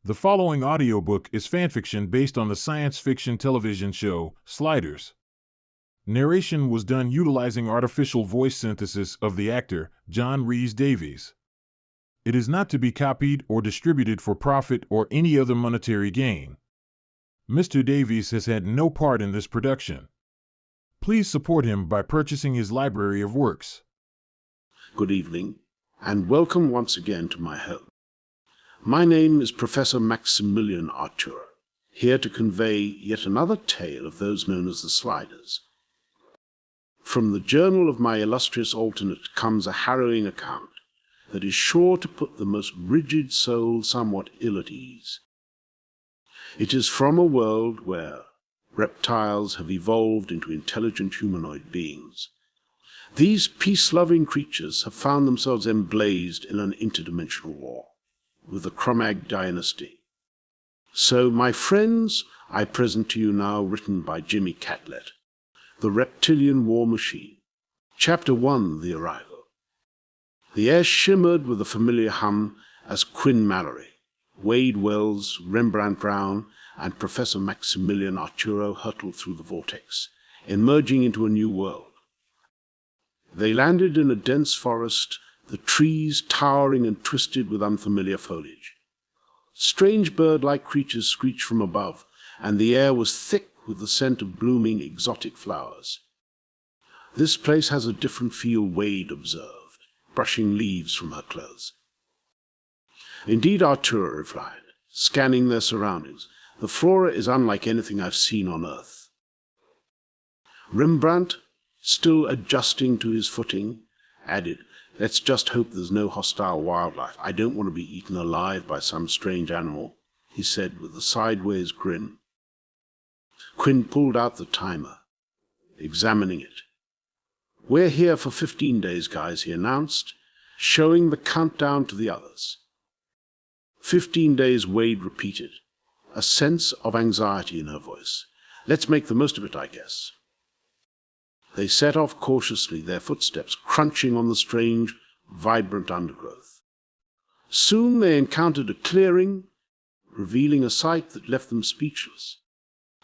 The following audiobook is fanfiction based on the science fiction television show, Sliders. Narration was done utilizing artificial voice synthesis of the actor, John Rhys-Davies. It is not to be copied or distributed for profit or any other monetary gain. Mr. Davies has had no part in this production. Please support him by purchasing his library of works. Good evening, and welcome once again to my home. My name is Professor Maximilian Artur, here to convey yet another tale of those known as the Sliders. From the journal of my illustrious alternate comes a harrowing account that is sure to put the most rigid soul somewhat ill at ease. It is from a world where reptiles have evolved into intelligent humanoid beings. These peace-loving creatures have found themselves emblazed in an interdimensional war with the Cro-Mag dynasty. So, my friends, I present to you now, written by Jimmy Catlett, The Reptilian War Machine. Chapter 1, The Arrival. The air shimmered with a familiar hum as Quinn Mallory, Wade Wells, Rembrandt Brown, and Professor Maximilian Arturo hurtled through the vortex, emerging into a new world. They landed in a dense forest, the trees towering and twisted with unfamiliar foliage. Strange bird-like creatures screeched from above, and the air was thick with the scent of blooming exotic flowers. This place has a different feel, Wade observed, brushing leaves from her clothes. Indeed, Arturo replied, scanning their surroundings. The flora is unlike anything I've seen on Earth. Rembrandt, still adjusting to his footing, added, "Let's just hope there's no hostile wildlife. I don't want to be eaten alive by some strange animal," he said with a sideways grin. Quinn pulled out the timer, examining it. "We're here for 15 days, guys," he announced, showing the countdown to the others. 15 days, Wade repeated, a sense of anxiety in her voice. "Let's make the most of it, I guess." They set off cautiously, their footsteps crunching on the strange, vibrant undergrowth. Soon they encountered a clearing, revealing a sight that left them speechless.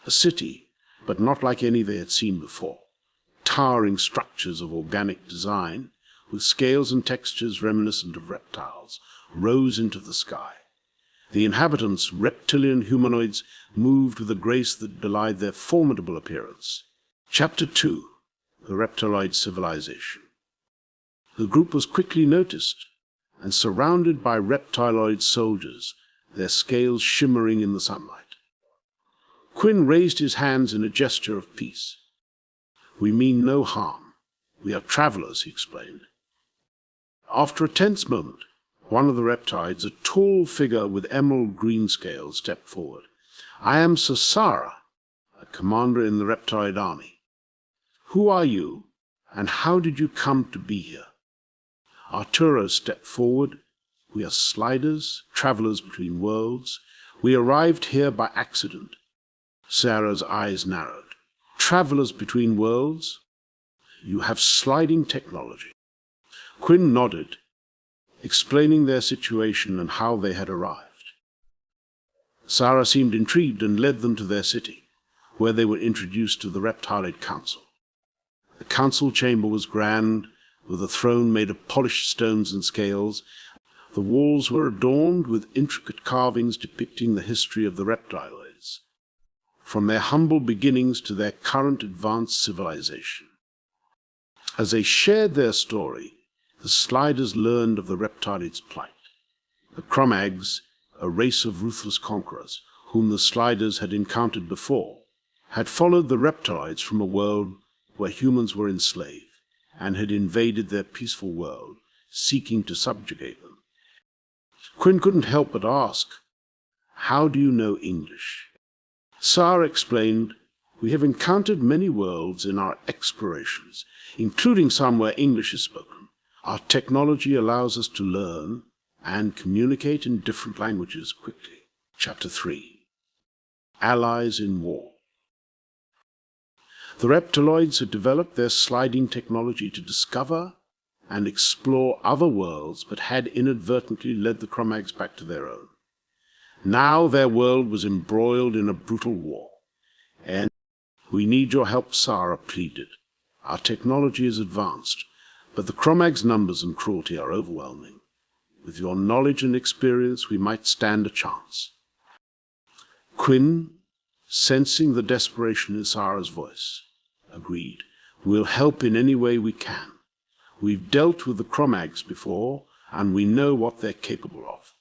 A city, but not like any they had seen before. Towering structures of organic design, with scales and textures reminiscent of reptiles, rose into the sky. The inhabitants, reptilian humanoids, moved with a grace that belied their formidable appearance. Chapter 2. The Reptiloid Civilization. The group was quickly noticed, and surrounded by reptiloid soldiers, their scales shimmering in the sunlight. Quinn raised his hands in a gesture of peace. "We mean no harm. We are travelers," he explained. After a tense moment, one of the reptiles, a tall figure with emerald green scales, stepped forward. "I am Sasara, a commander in the reptile army. Who are you, and how did you come to be here?" Arturo stepped forward. "We are sliders, travelers between worlds. We arrived here by accident." Sarah's eyes narrowed. "Travelers between worlds? You have sliding technology." Quinn nodded, explaining their situation and how they had arrived. Sarah seemed intrigued and led them to their city, where they were introduced to the Reptiloid Council. The council chamber was grand, with a throne made of polished stones and scales. The walls were adorned with intricate carvings depicting the history of the reptiloids, from their humble beginnings to their current advanced civilization. As they shared their story, the Sliders learned of the reptiloids' plight. The Cro-Mags, a race of ruthless conquerors, whom the Sliders had encountered before, had followed the reptiloids from a world where humans were enslaved, and had invaded their peaceful world, seeking to subjugate them. Quinn couldn't help but ask, "How do you know English?" Sarah explained, "We have encountered many worlds in our explorations, including some where English is spoken. Our technology allows us to learn and communicate in different languages quickly." Chapter 3. Allies in War. The reptiloids had developed their sliding technology to discover and explore other worlds, but had inadvertently led the Cro-Mags back to their own. Now their world was embroiled in a brutal war. And we need your help, Sarah pleaded. Our technology is advanced, but the Cro-Mags' numbers and cruelty are overwhelming. With your knowledge and experience, we might stand a chance. Quinn, sensing the desperation in Sarah's voice, agreed. We'll help in any way we can. We've dealt with the Cro-Mags before, and we know what they're capable of.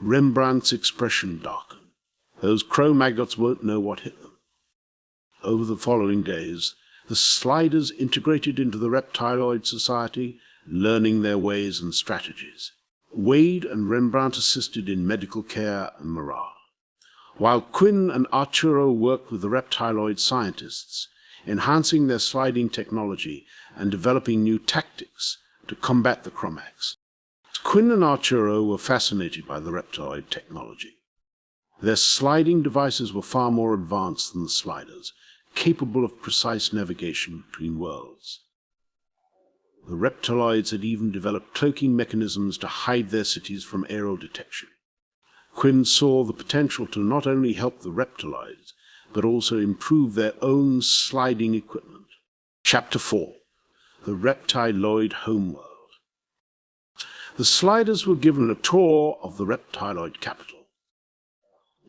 Rembrandt's expression darkened. Those Cro-Maggots won't know what hit them. Over the following days, the Sliders integrated into the Reptiloid Society, learning their ways and strategies. Wade and Rembrandt assisted in medical care and morale, while Quinn and Arturo worked with the Reptiloid scientists, enhancing their sliding technology and developing new tactics to combat the Cro-Mags. Quinn and Arturo were fascinated by the Reptiloid technology. Their sliding devices were far more advanced than the Sliders, capable of precise navigation between worlds. The Reptiloids had even developed cloaking mechanisms to hide their cities from aerial detection. Quinn saw the potential to not only help the Reptiloids, but also improve their own sliding equipment. Chapter 4. The Reptiloid Homeworld. The Sliders were given a tour of the Reptiloid capital.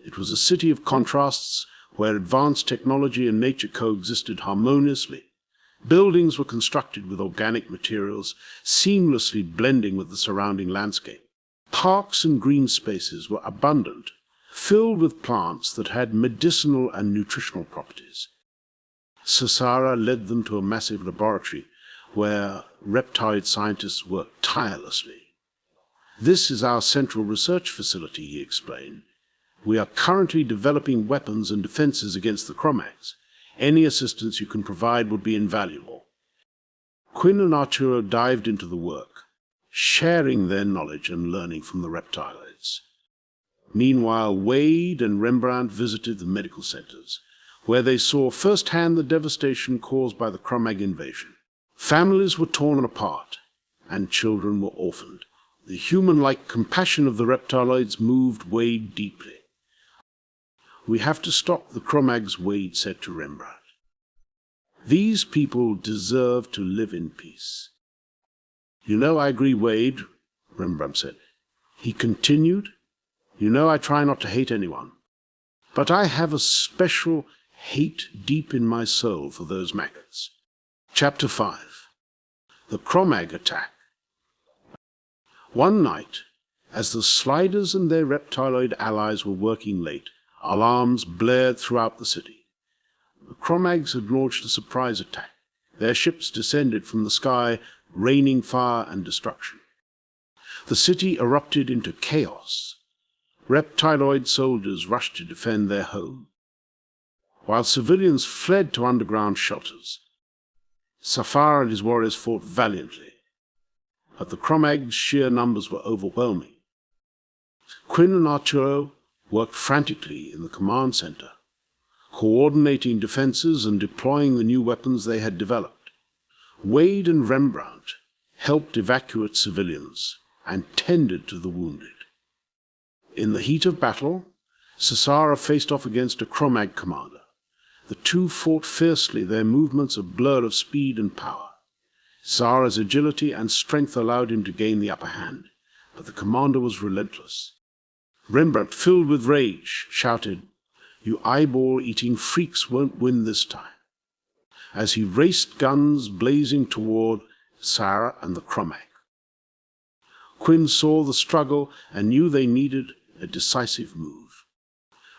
It was a city of contrasts where advanced technology and nature coexisted harmoniously. Buildings were constructed with organic materials, seamlessly blending with the surrounding landscape. Parks and green spaces were abundant, filled with plants that had medicinal and nutritional properties. Sarah led them to a massive laboratory where reptile scientists worked tirelessly. This is our central research facility, he explained. We are currently developing weapons and defenses against the Cro-Mags. Any assistance you can provide would be invaluable. Quinn and Arturo dived into the work, sharing their knowledge and learning from the Reptiloids. Meanwhile, Wade and Rembrandt visited the medical centers, where they saw firsthand the devastation caused by the Cro-Mag invasion. Families were torn apart, and children were orphaned. The human-like compassion of the Reptiloids moved Wade deeply. We have to stop the Cro-Mags, Wade said to Rembrandt. These people deserve to live in peace. You know, I agree, Wade, Rembrandt said. He continued, you know I try not to hate anyone, but I have a special hate deep in my soul for those maggots. Chapter 5. The Cro-Mag Attack. One night, as the Sliders and their reptiloid allies were working late, alarms blared throughout the city. The Cro-Mags had launched a surprise attack. Their ships descended from the sky, raining fire and destruction. The city erupted into chaos. Reptiloid soldiers rushed to defend their home, while civilians fled to underground shelters. Safar and his warriors fought valiantly, but the Cro-Mags' sheer numbers were overwhelming. Quinn and Arturo worked frantically in the command center, coordinating defenses and deploying the new weapons they had developed. Wade and Rembrandt helped evacuate civilians and tended to the wounded. In the heat of battle, Sarah faced off against a Cro-Mag commander. The two fought fiercely, their movements a blur of speed and power. Sarah's agility and strength allowed him to gain the upper hand, but the commander was relentless. Rembrandt, filled with rage, shouted, "You eyeball-eating freaks won't win this time," as he raced guns blazing toward Sarah and the Cro-Mag. Quinn saw the struggle and knew they needed a decisive move.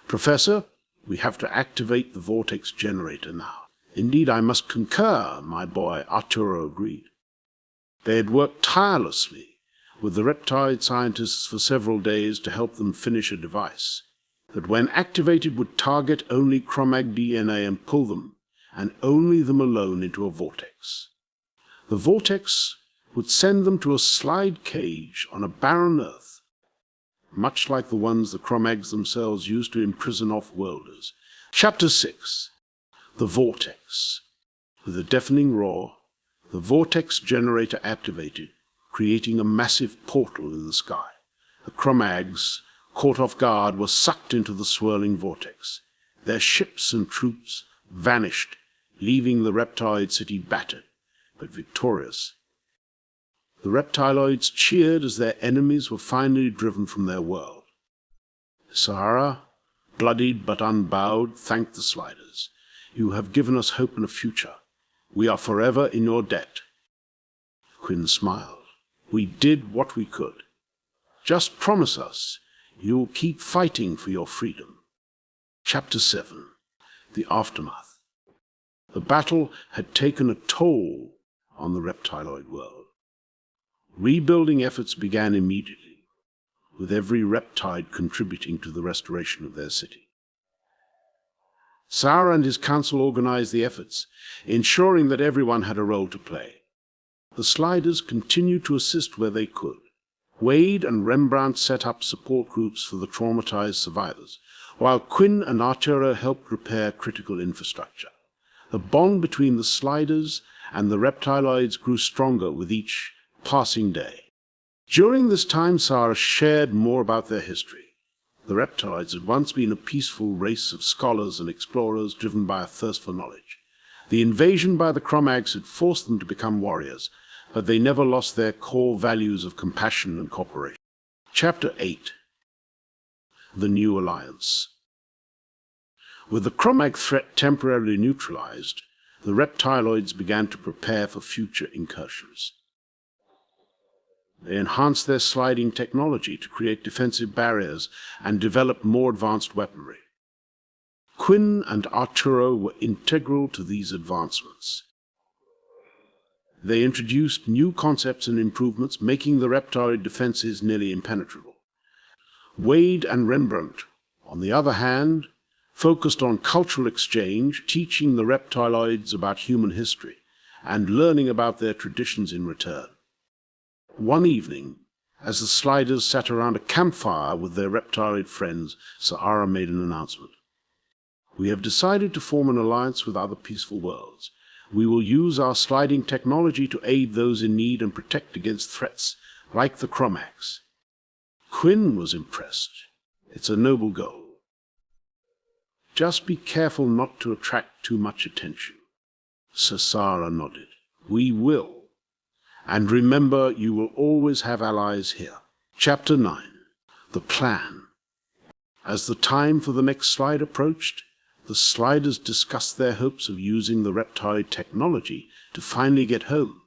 "Professor, we have to activate the vortex generator now." "Indeed, I must concur, my boy," Arturo agreed. They had worked tirelessly with the reptile scientists for several days to help them finish a device that, when activated, would target only Cro-Mag DNA and pull them, and only them alone, into a vortex. The vortex would send them to a slide cage on a barren Earth, much like the ones the Cro-Mags themselves used to imprison off-worlders. Chapter 6. The Vortex. With a deafening roar, the vortex generator activated, creating a massive portal in the sky. The Cro-Mags, caught off guard, were sucked into the swirling vortex. Their ships and troops vanished, leaving the reptoid city battered, but victorious. The reptiloids cheered as their enemies were finally driven from their world. Sahara, bloodied but unbowed, thanked the Sliders. "You have given us hope and a future. We are forever in your debt." Quinn smiled. "We did what we could. Just promise us you'll keep fighting for your freedom." Chapter 7. The Aftermath. The battle had taken a toll on the reptiloid world. Rebuilding efforts began immediately, with every reptide contributing to the restoration of their city. Sahara and his council organized the efforts, ensuring that everyone had a role to play. The Sliders continued to assist where they could. Wade and Rembrandt set up support groups for the traumatized survivors, while Quinn and Arturo helped repair critical infrastructure. The bond between the Sliders and the reptiloids grew stronger with each passing day. During this time, Sahara shared more about their history. The reptiloids had once been a peaceful race of scholars and explorers driven by a thirst for knowledge. The invasion by the Cro-Mags had forced them to become warriors, but they never lost their core values of compassion and cooperation. Chapter 8. The New Alliance. With the Cro-Mag threat temporarily neutralized, the reptiloids began to prepare for future incursions. They enhanced their sliding technology to create defensive barriers and develop more advanced weaponry. Quinn and Arturo were integral to these advancements. They introduced new concepts and improvements, making the reptoid defenses nearly impenetrable. Wade and Rembrandt, on the other hand, focused on cultural exchange, teaching the reptiloids about human history and learning about their traditions in return. One evening, as the Sliders sat around a campfire with their reptiloid friends, Sahara made an announcement. "We have decided to form an alliance with other peaceful worlds. We will use our sliding technology to aid those in need and protect against threats like the Cro-Mags." Quinn was impressed. "It's a noble goal. Just be careful not to attract too much attention." Sahara nodded. "We will. And remember, you will always have allies here." Chapter 9. The Plan. As the time for the next slide approached, the Sliders discussed their hopes of using the reptoid technology to finally get home.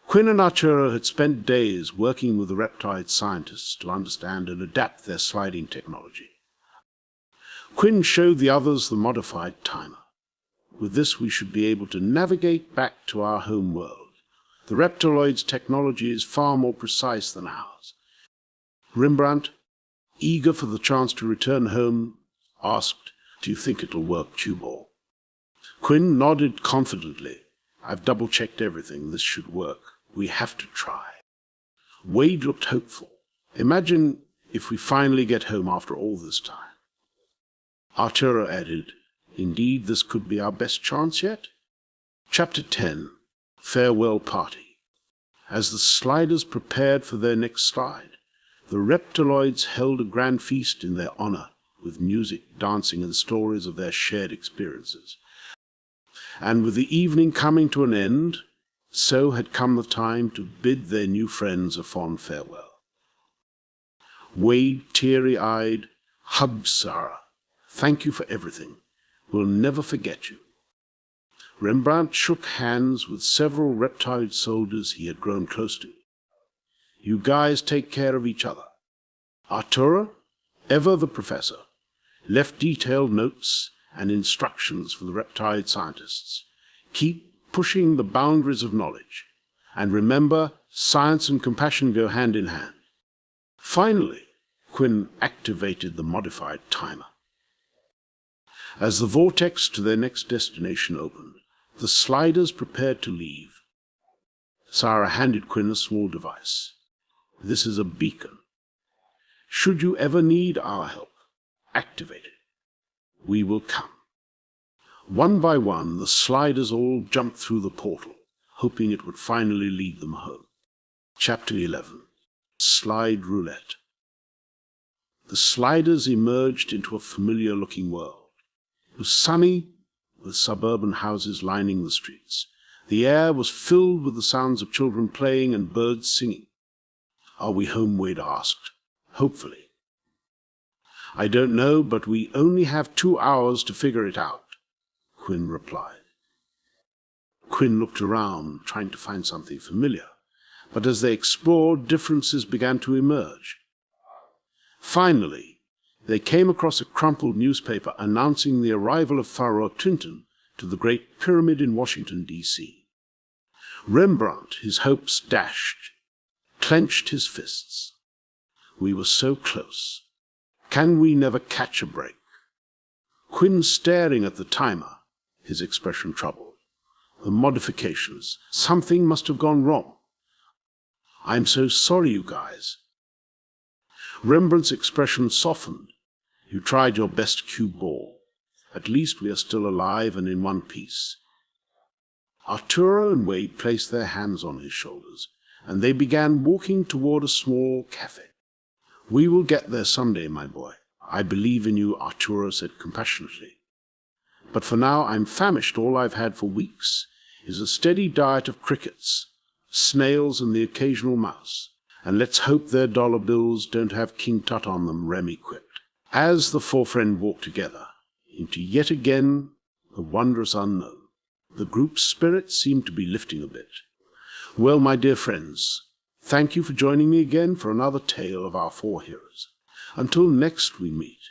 Quinn and Arturo had spent days working with the reptoid scientists to understand and adapt their sliding technology. Quinn showed the others the modified timer. "With this, we should be able to navigate back to our home world. The reptiloid's technology is far more precise than ours." Rembrandt, eager for the chance to return home, asked, "Do you think it'll work, Tubal?" Quinn nodded confidently. "I've double-checked everything. This should work. We have to try." Wade looked hopeful. "Imagine if we finally get home after all this time." Arturo added, "Indeed, this could be our best chance yet." Chapter 10. Farewell Party. As the Sliders prepared for their next slide, the reptiloids held a grand feast in their honor, with music, dancing, and stories of their shared experiences. And with the evening coming to an end, so had come the time to bid their new friends a fond farewell. Wade, teary-eyed, hugged Sahara. "Thank you for everything. We'll never forget you." Rembrandt shook hands with several reptile soldiers he had grown close to. "You guys take care of each other." Arturo, ever the professor, left detailed notes and instructions for the reptile scientists. "Keep pushing the boundaries of knowledge. And remember, science and compassion go hand in hand." Finally, Quinn activated the modified timer. As the vortex to their next destination opened, the Sliders prepared to leave. Sahara handed Quinn a small device. "This is a beacon. Should you ever need our help, activate it. We will come." One by one, the Sliders all jumped through the portal, hoping it would finally lead them home. Chapter 11. Slide Roulette. the sliders emerged into a familiar-looking world. It was sunny, with suburban houses lining the streets. The air was filled with the sounds of children playing and birds singing. "Are we home?" Wade asked. "Hopefully." "I don't know, but we only have 2 hours to figure it out," Quinn replied. Quinn looked around, trying to find something familiar, but as they explored, differences began to emerge. Finally, they came across a crumpled newspaper announcing the arrival of Pharaoh Clinton to the Great Pyramid in Washington, D.C. Rembrandt, his hopes dashed, clenched his fists. "We were so close. Can we never catch a break?" Quinn staring at the timer, his expression troubled. "The modifications. Something must have gone wrong. I'm so sorry, you guys." Rembrandt's expression softened. "You tried your best cue ball. At least we are still alive and in one piece." Arturo and Wade placed their hands on his shoulders, and they began walking toward a small cafe. "We will get there someday, my boy. I believe in you," Arturo said compassionately. "But for now I'm famished. All I've had for weeks is a steady diet of crickets, snails, and the occasional mouse. And let's hope their dollar bills don't have King Tut on them," Remy quipped, as the four friends walked together into yet again the wondrous unknown. The group's spirits seemed to be lifting a bit. "Well, my dear friends, thank you for joining me again for another tale of our four heroes. Until next we meet,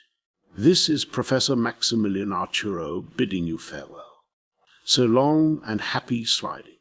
this is Professor Maximilian Arturo bidding you farewell. So long and happy sliding.